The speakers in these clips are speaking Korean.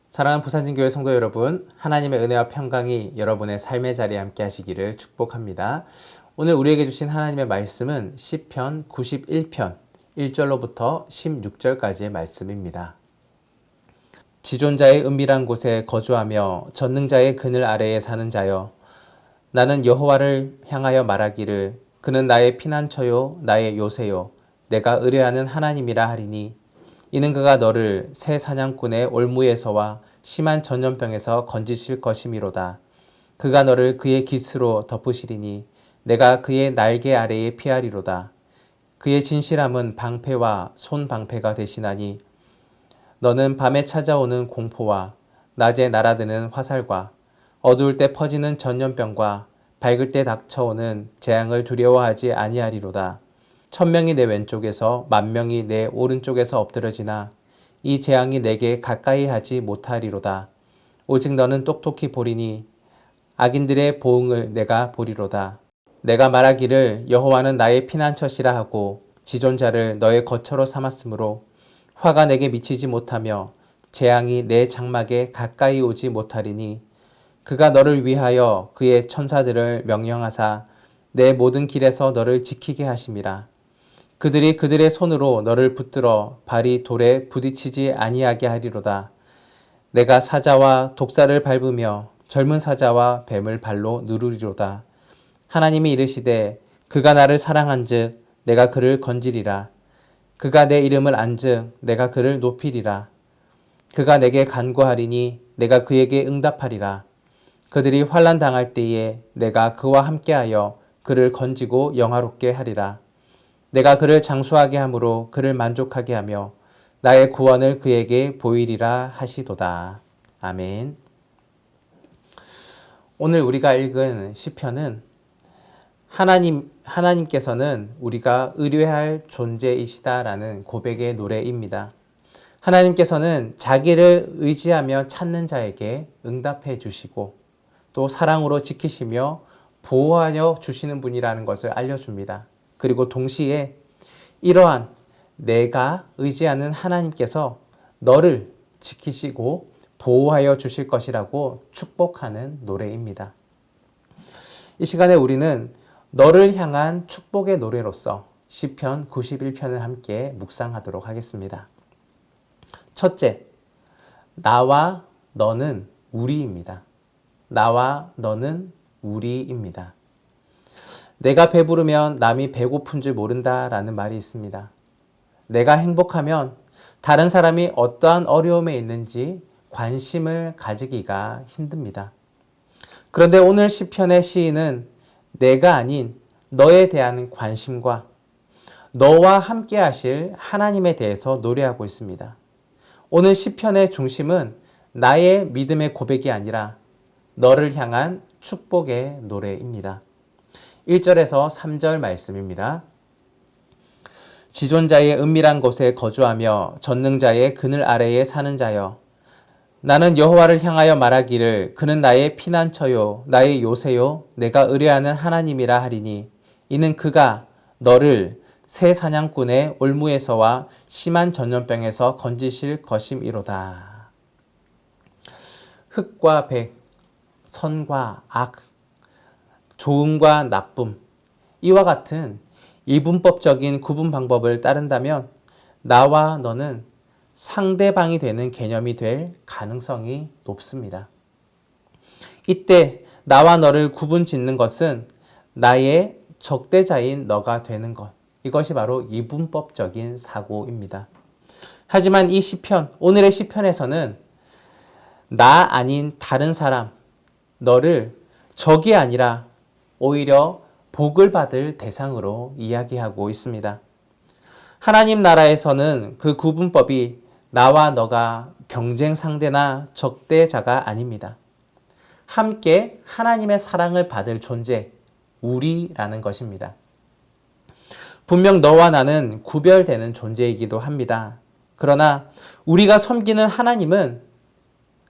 사랑하는 부산진교회 성도 여러분, 하나님의 은혜와 평강이 여러분의 삶의 자리에 함께 하시기를 축복합니다. 오늘 우리에게 주신 하나님의 말씀은 시편 91편 1절로부터 16절까지의 말씀입니다. 지존자의 은밀한 곳에 거주하며 전능자의 그늘 아래에 사는 자여, 나는 여호와를 향하여 말하기를 그는 나의 피난처요 나의 요새요 내가 의뢰하는 하나님이라 하리니, 이는 그가 너를 새 사냥꾼의 올무에서와 심한 전염병에서 건지실 것이미로다. 그가 너를 그의 깃으로 덮으시리니 내가 그의 날개 아래에 피하리로다. 그의 진실함은 방패와 손방패가 되시나니, 너는 밤에 찾아오는 공포와 낮에 날아드는 화살과 어두울 때 퍼지는 전염병과 밝을 때 닥쳐오는 재앙을 두려워하지 아니하리로다. 1000명이 내 왼쪽에서 10,000명이 내 오른쪽에서 엎드러지나 이 재앙이 내게 가까이 하지 못하리로다. 오직 너는 똑똑히 보리니 악인들의 보응을 내가 보리로다. 내가 말하기를 여호와는 나의 피난처시라 하고 지존자를 너의 거처로 삼았으므로 화가 내게 미치지 못하며 재앙이 내 장막에 가까이 오지 못하리니, 그가 너를 위하여 그의 천사들을 명령하사 내 모든 길에서 너를 지키게 하심이라. 그들이 그들의 손으로 너를 붙들어 발이 돌에 부딪히지 아니하게 하리로다. 내가 사자와 독사를 밟으며 젊은 사자와 뱀을 발로 누르리로다. 하나님이 이르시되 그가 나를 사랑한즉 내가 그를 건지리라. 그가 내 이름을 안즉 내가 그를 높이리라. 그가 내게 간구하리니 내가 그에게 응답하리라. 그들이 환난 당할 때에 내가 그와 함께하여 그를 건지고 영화롭게 하리라. 내가 그를 장수하게 함으로 그를 만족하게 하며 나의 구원을 그에게 보이리라 하시도다. 아멘. 오늘 우리가 읽은 시편은 하나님께서는 우리가 의뢰할 존재이시다라는 고백의 노래입니다. 하나님께서는 자기를 의지하며 찾는 자에게 응답해 주시고 또 사랑으로 지키시며 보호하여 주시는 분이라는 것을 알려줍니다. 그리고 동시에 이러한 내가 의지하는 하나님께서 너를 지키시고 보호하여 주실 것이라고 축복하는 노래입니다. 이 시간에 우리는 너를 향한 축복의 노래로서 시편 91편을 함께 묵상하도록 하겠습니다. 첫째, 나와 너는 우리입니다. 나와 너는 우리입니다. 내가 배부르면 남이 배고픈 줄 모른다라는 말이 있습니다. 내가 행복하면 다른 사람이 어떠한 어려움에 있는지 관심을 가지기가 힘듭니다. 그런데 오늘 시편의 시인은 내가 아닌 너에 대한 관심과 너와 함께 하실 하나님에 대해서 노래하고 있습니다. 오늘 시편의 중심은 나의 믿음의 고백이 아니라 너를 향한 축복의 노래입니다. 1절에서 3절 말씀입니다. 지존자의 은밀한 곳에 거주하며 전능자의 그늘 아래에 사는 자여, 나는 여호와를 향하여 말하기를 그는 나의 피난처요 나의 요새요 내가 의뢰하는 하나님이라 하리니, 이는 그가 너를 새 사냥꾼의 올무에서와 심한 전염병에서 건지실 것임이로다. 흑과 백, 선과 악, 좋음과 나쁨, 이와 같은 이분법적인 구분 방법을 따른다면 나와 너는 상대방이 되는 개념이 될 가능성이 높습니다. 이때 나와 너를 구분 짓는 것은 나의 적대자인 너가 되는 것, 이것이 바로 이분법적인 사고입니다. 하지만 이 시편, 오늘의 시편에서는 나 아닌 다른 사람, 너를 적이 아니라 오히려 복을 받을 대상으로 이야기하고 있습니다. 하나님 나라에서는 그 구분법이 나와 너가 경쟁 상대나 적대자가 아닙니다. 함께 하나님의 사랑을 받을 존재, 우리라는 것입니다. 분명 너와 나는 구별되는 존재이기도 합니다. 그러나 우리가 섬기는 하나님은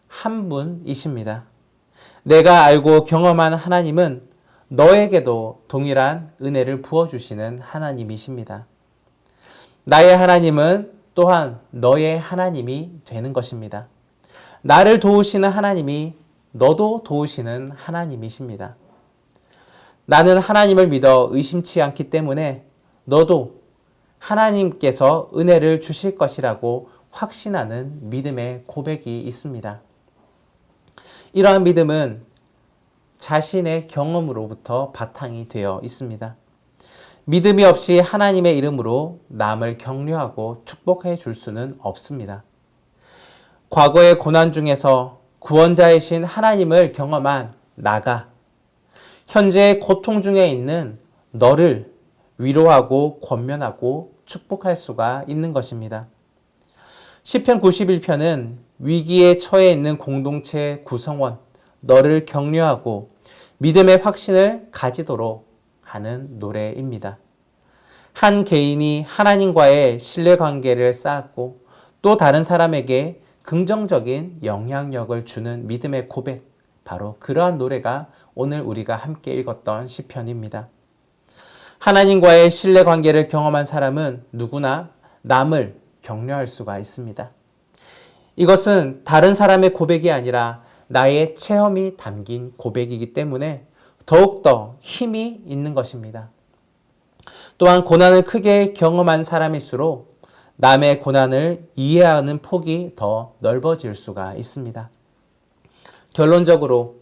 한 분이십니다. 내가 알고 경험한 하나님은 너에게도 동일한 은혜를 부어주시는 하나님이십니다. 나의 하나님은 또한 너의 하나님이 되는 것입니다. 나를 도우시는 하나님이 너도 도우시는 하나님이십니다. 나는 하나님을 믿어 의심치 않기 때문에 너도 하나님께서 은혜를 주실 것이라고 확신하는 믿음의 고백이 있습니다. 이러한 믿음은 자신의 경험으로부터 바탕이 되어 있습니다. 믿음이 없이 하나님의 이름으로 남을 격려하고 축복해 줄 수는 없습니다. 과거의 고난 중에서 구원자이신 하나님을 경험한 나가 현재의 고통 중에 있는 너를 위로하고 권면하고 축복할 수가 있는 것입니다. 시편 91편은 위기에 처해 있는 공동체 구성원, 너를 격려하고 믿음의 확신을 가지도록 하는 노래입니다. 한 개인이 하나님과의 신뢰관계를 쌓았고 또 다른 사람에게 긍정적인 영향력을 주는 믿음의 고백, 바로 그러한 노래가 오늘 우리가 함께 읽었던 시편입니다. 하나님과의 신뢰관계를 경험한 사람은 누구나 남을 격려할 수가 있습니다. 이것은 다른 사람의 고백이 아니라 나의 체험이 담긴 고백이기 때문에 더욱더 힘이 있는 것입니다. 또한 고난을 크게 경험한 사람일수록 남의 고난을 이해하는 폭이 더 넓어질 수가 있습니다. 결론적으로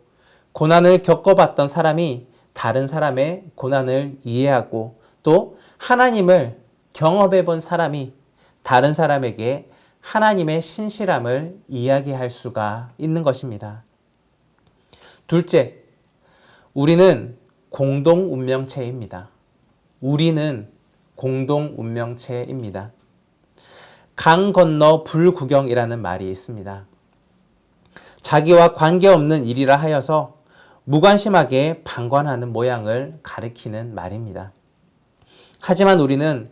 고난을 겪어봤던 사람이 다른 사람의 고난을 이해하고 또 하나님을 경험해 본 사람이 다른 사람에게 하나님의 신실함을 이야기할 수가 있는 것입니다. 둘째, 우리는 공동 운명체입니다. 우리는 공동 운명체입니다. 강 건너 불구경이라는 말이 있습니다. 자기와 관계없는 일이라 하여서 무관심하게 방관하는 모양을 가리키는 말입니다. 하지만 우리는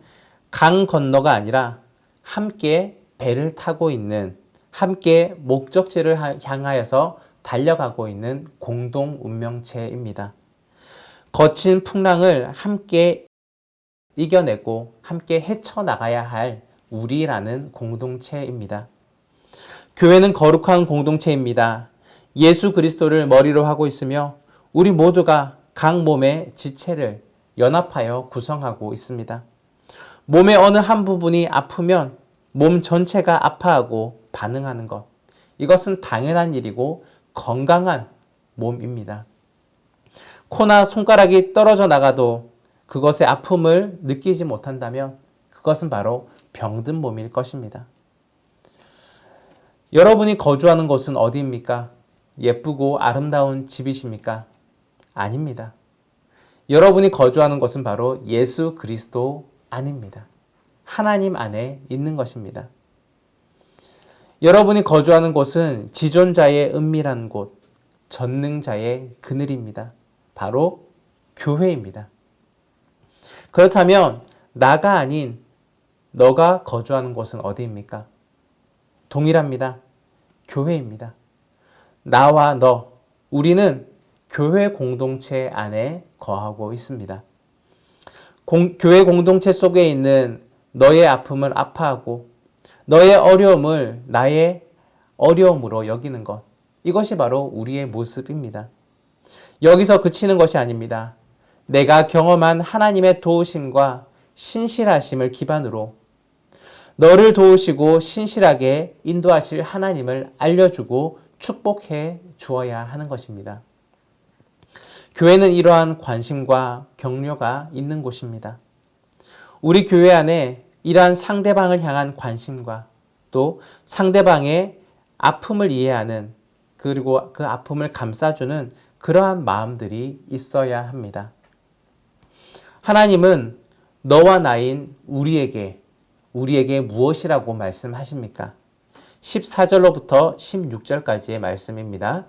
강 건너가 아니라 함께 배를 타고 있는, 함께 목적지를 향하여서 달려가고 있는 공동 운명체입니다. 거친 풍랑을 함께 이겨내고 함께 헤쳐나가야 할 우리라는 공동체입니다. 교회는 거룩한 공동체입니다. 예수 그리스도를 머리로 하고 있으며 우리 모두가 각 몸의 지체를 연합하여 구성하고 있습니다. 몸의 어느 한 부분이 아프면 몸 전체가 아파하고 반응하는 것, 이것은 당연한 일이고 건강한 몸입니다. 코나 손가락이 떨어져 나가도 그것의 아픔을 느끼지 못한다면 그것은 바로 병든 몸일 것입니다. 여러분이 거주하는 곳은 어디입니까? 예쁘고 아름다운 집이십니까? 아닙니다. 여러분이 거주하는 곳은 바로 예수 그리스도 안입니다. 하나님 안에 있는 것입니다. 여러분이 거주하는 곳은 지존자의 은밀한 곳, 전능자의 그늘입니다. 바로 교회입니다. 그렇다면 나가 아닌 너가 거주하는 곳은 어디입니까? 동일합니다. 교회입니다. 나와 너, 우리는 교회 공동체 안에 거하고 있습니다. 교회 공동체 속에 있는 너의 아픔을 아파하고 너의 어려움을 나의 어려움으로 여기는 것, 이것이 바로 우리의 모습입니다. 여기서 그치는 것이 아닙니다. 내가 경험한 하나님의 도우심과 신실하심을 기반으로 너를 도우시고 신실하게 인도하실 하나님을 알려주고 축복해 주어야 하는 것입니다. 교회는 이러한 관심과 격려가 있는 곳입니다. 우리 교회 안에 이러한 상대방을 향한 관심과 또 상대방의 아픔을 이해하는, 그리고 그 아픔을 감싸주는 그러한 마음들이 있어야 합니다. 하나님은 너와 나인 우리에게 무엇이라고 말씀하십니까? 14절로부터 16절까지의 말씀입니다.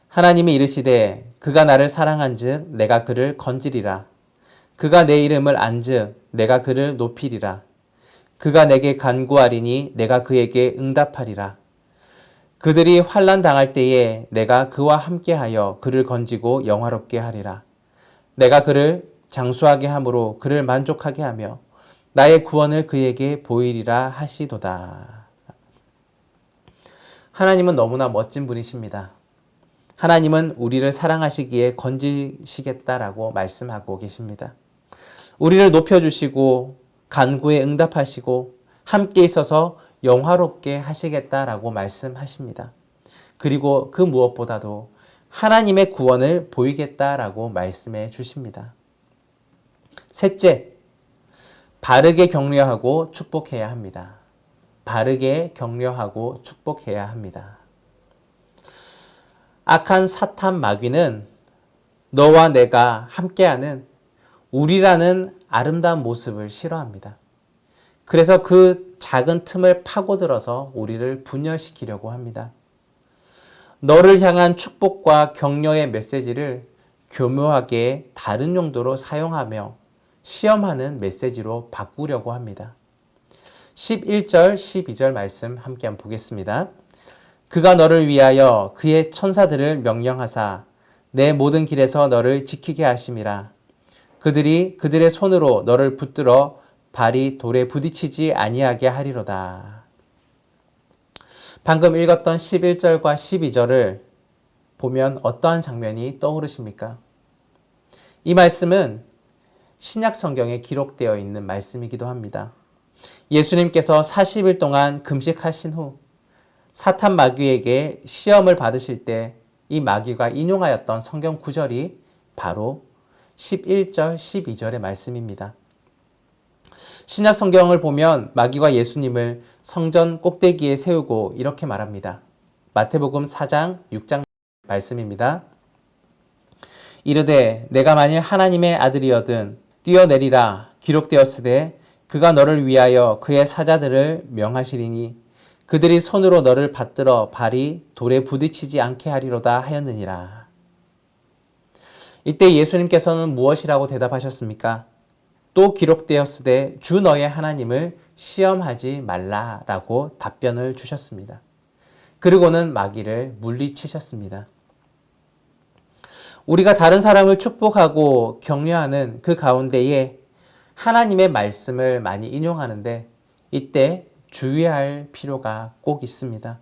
하나님이 이르시되 그가 나를 사랑한즉 내가 그를 건지리라. 그가 내 이름을 안즉 내가 그를 높이리라. 그가 내게 간구하리니 내가 그에게 응답하리라. 그들이 환난 당할 때에 내가 그와 함께하여 그를 건지고 영화롭게 하리라. 내가 그를 장수하게 함으로 그를 만족하게 하며 나의 구원을 그에게 보이리라 하시도다. 하나님은 너무나 멋진 분이십니다. 하나님은 우리를 사랑하시기에 건지시겠다라고 말씀하고 계십니다. 우리를 높여주시고 간구에 응답하시고 함께 있어서 영화롭게 하시겠다라고 말씀하십니다. 그리고 그 무엇보다도 하나님의 구원을 보이겠다라고 말씀해 주십니다. 셋째, 바르게 격려하고 축복해야 합니다. 바르게 격려하고 축복해야 합니다. 악한 사탄 마귀는 너와 내가 함께하는 우리라는 아름다운 모습을 싫어합니다. 그래서 그 작은 틈을 파고들어서 우리를 분열시키려고 합니다. 너를 향한 축복과 격려의 메시지를 교묘하게 다른 용도로 사용하며 시험하는 메시지로 바꾸려고 합니다. 11절, 12절 말씀 함께 한번 보겠습니다. 그가 너를 위하여 그의 천사들을 명령하사 내 모든 길에서 너를 지키게 하심이라. 그들이 그들의 손으로 너를 붙들어 발이 돌에 부딪히지 아니하게 하리로다. 방금 읽었던 11절과 12절을 보면 어떠한 장면이 떠오르십니까? 이 말씀은 신약 성경에 기록되어 있는 말씀이기도 합니다. 예수님께서 40일 동안 금식하신 후 사탄 마귀에게 시험을 받으실 때 이 마귀가 인용하였던 성경 구절이 바로 11절, 12절의 말씀입니다. 신약 성경을 보면 마귀가 예수님을 성전 꼭대기에 세우고 이렇게 말합니다. 마태복음 4장, 6장 말씀입니다. 이르되 내가 만일 하나님의 아들이거든 뛰어내리라 기록되었으되 그가 너를 위하여 그의 사자들을 명하시리니 그들이 손으로 너를 받들어 발이 돌에 부딪히지 않게 하리로다 하였느니라. 이때 예수님께서는 무엇이라고 대답하셨습니까? 또 기록되었으되 주 너의 하나님을 시험하지 말라라고 답변을 주셨습니다. 그리고는 마귀를 물리치셨습니다. 우리가 다른 사람을 축복하고 격려하는 그 가운데에 하나님의 말씀을 많이 인용하는데 이때 주의할 필요가 꼭 있습니다.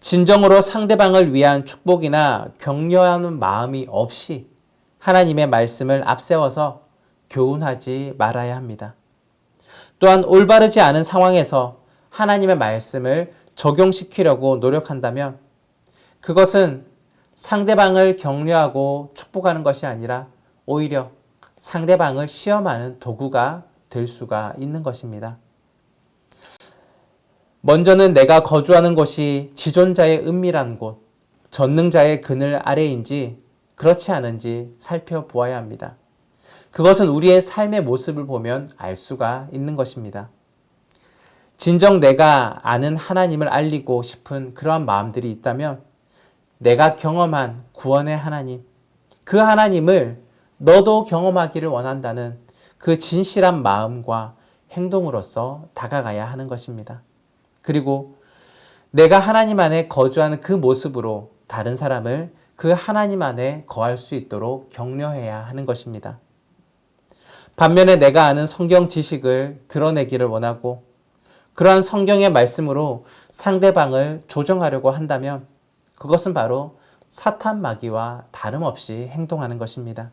진정으로 상대방을 위한 축복이나 격려하는 마음이 없이 하나님의 말씀을 앞세워서 교훈하지 말아야 합니다. 또한 올바르지 않은 상황에서 하나님의 말씀을 적용시키려고 노력한다면 그것은 상대방을 격려하고 축복하는 것이 아니라 오히려 상대방을 시험하는 도구가 될 수가 있는 것입니다. 먼저는 내가 거주하는 곳이 지존자의 은밀한 곳, 전능자의 그늘 아래인지 그렇지 않은지 살펴보아야 합니다. 그것은 우리의 삶의 모습을 보면 알 수가 있는 것입니다. 진정 내가 아는 하나님을 알리고 싶은 그러한 마음들이 있다면 내가 경험한 구원의 하나님, 그 하나님을 너도 경험하기를 원한다는 그 진실한 마음과 행동으로서 다가가야 하는 것입니다. 그리고 내가 하나님 안에 거주하는 그 모습으로 다른 사람을 그 하나님 안에 거할 수 있도록 격려해야 하는 것입니다. 반면에 내가 아는 성경 지식을 드러내기를 원하고 그러한 성경의 말씀으로 상대방을 조정하려고 한다면 그것은 바로 사탄 마귀와 다름없이 행동하는 것입니다.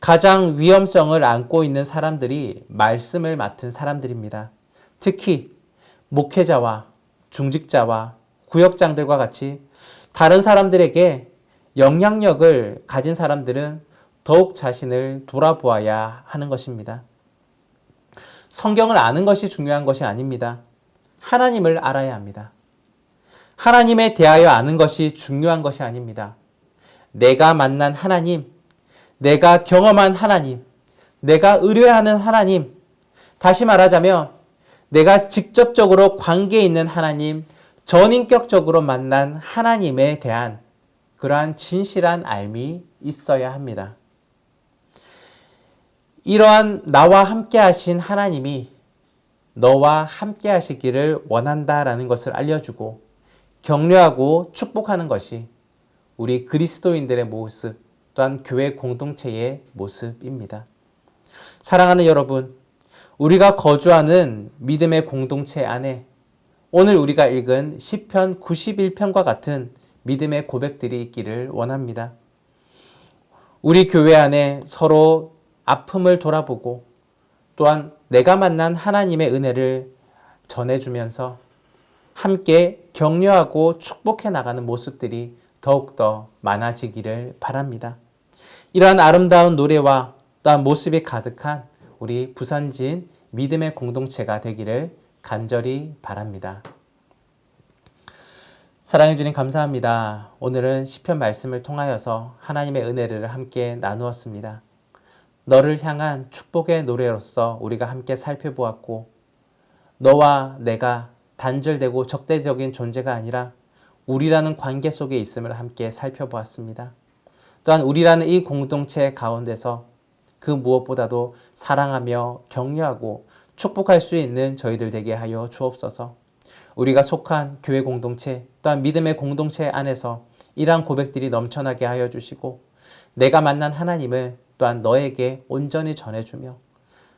가장 위험성을 안고 있는 사람들이 말씀을 맡은 사람들입니다. 특히 목회자와 중직자와 구역장들과 같이 다른 사람들에게 영향력을 가진 사람들은 더욱 자신을 돌아보아야 하는 것입니다. 성경을 아는 것이 중요한 것이 아닙니다. 하나님을 알아야 합니다. 하나님에 대하여 아는 것이 중요한 것이 아닙니다. 내가 만난 하나님, 내가 경험한 하나님, 내가 의뢰하는 하나님, 다시 말하자면 내가 직접적으로 관계에 있는 하나님, 전인격적으로 만난 하나님에 대한 그러한 진실한 알미 있어야 합니다. 이러한 나와 함께 하신 하나님이 너와 함께 하시기를 원한다라는 것을 알려주고 격려하고 축복하는 것이 우리 그리스도인들의 모습, 또한 교회 공동체의 모습입니다. 사랑하는 여러분, 우리가 거주하는 믿음의 공동체 안에 오늘 우리가 읽은 시편 91편과 같은 믿음의 고백들이 있기를 원합니다. 우리 교회 안에 서로 아픔을 돌아보고 또한 내가 만난 하나님의 은혜를 전해주면서 함께 격려하고 축복해 나가는 모습들이 더욱더 많아지기를 바랍니다. 이러한 아름다운 노래와 또한 모습이 가득한 우리 부산진 믿음의 공동체가 되기를 간절히 바랍니다. 사랑해 주님 감사합니다. 오늘은 시편 말씀을 통하여서 하나님의 은혜를 함께 나누었습니다. 너를 향한 축복의 노래로서 우리가 함께 살펴보았고 너와 내가 단절되고 적대적인 존재가 아니라 우리라는 관계 속에 있음을 함께 살펴보았습니다. 또한 우리라는 이 공동체 가운데서 그 무엇보다도 사랑하며 격려하고 축복할 수 있는 저희들 되게 하여 주옵소서. 우리가 속한 교회 공동체 또한 믿음의 공동체 안에서 이러한 고백들이 넘쳐나게 하여 주시고 내가 만난 하나님을 또한 너에게 온전히 전해주며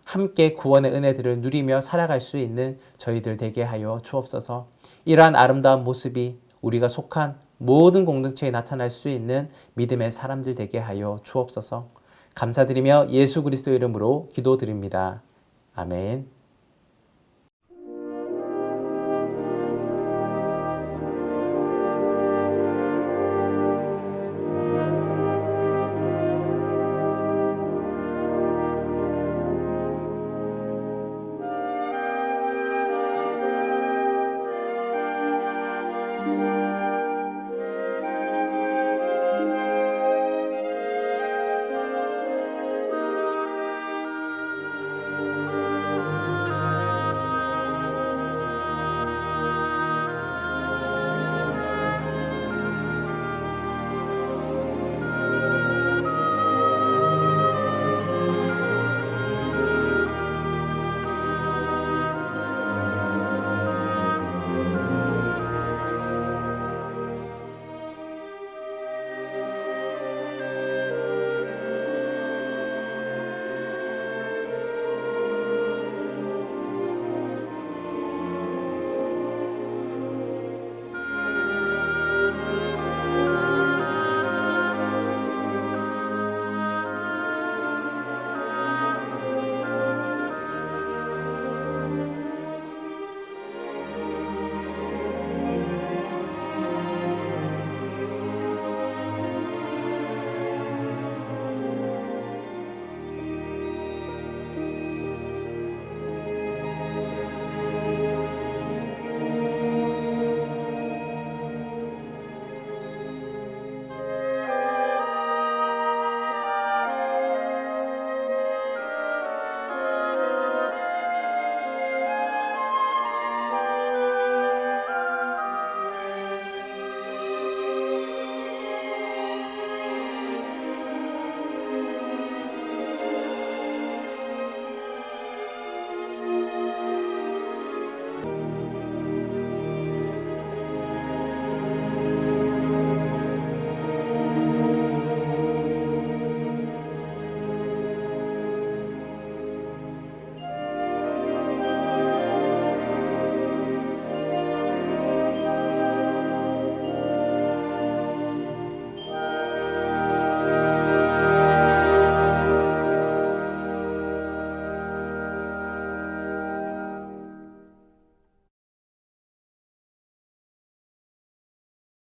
함께 구원의 은혜들을 누리며 살아갈 수 있는 저희들 되게 하여 주옵소서. 이러한 아름다운 모습이 우리가 속한 모든 공동체에 나타날 수 있는 믿음의 사람들 되게 하여 주옵소서. 감사드리며 예수 그리스도의 이름으로 기도드립니다. 아멘.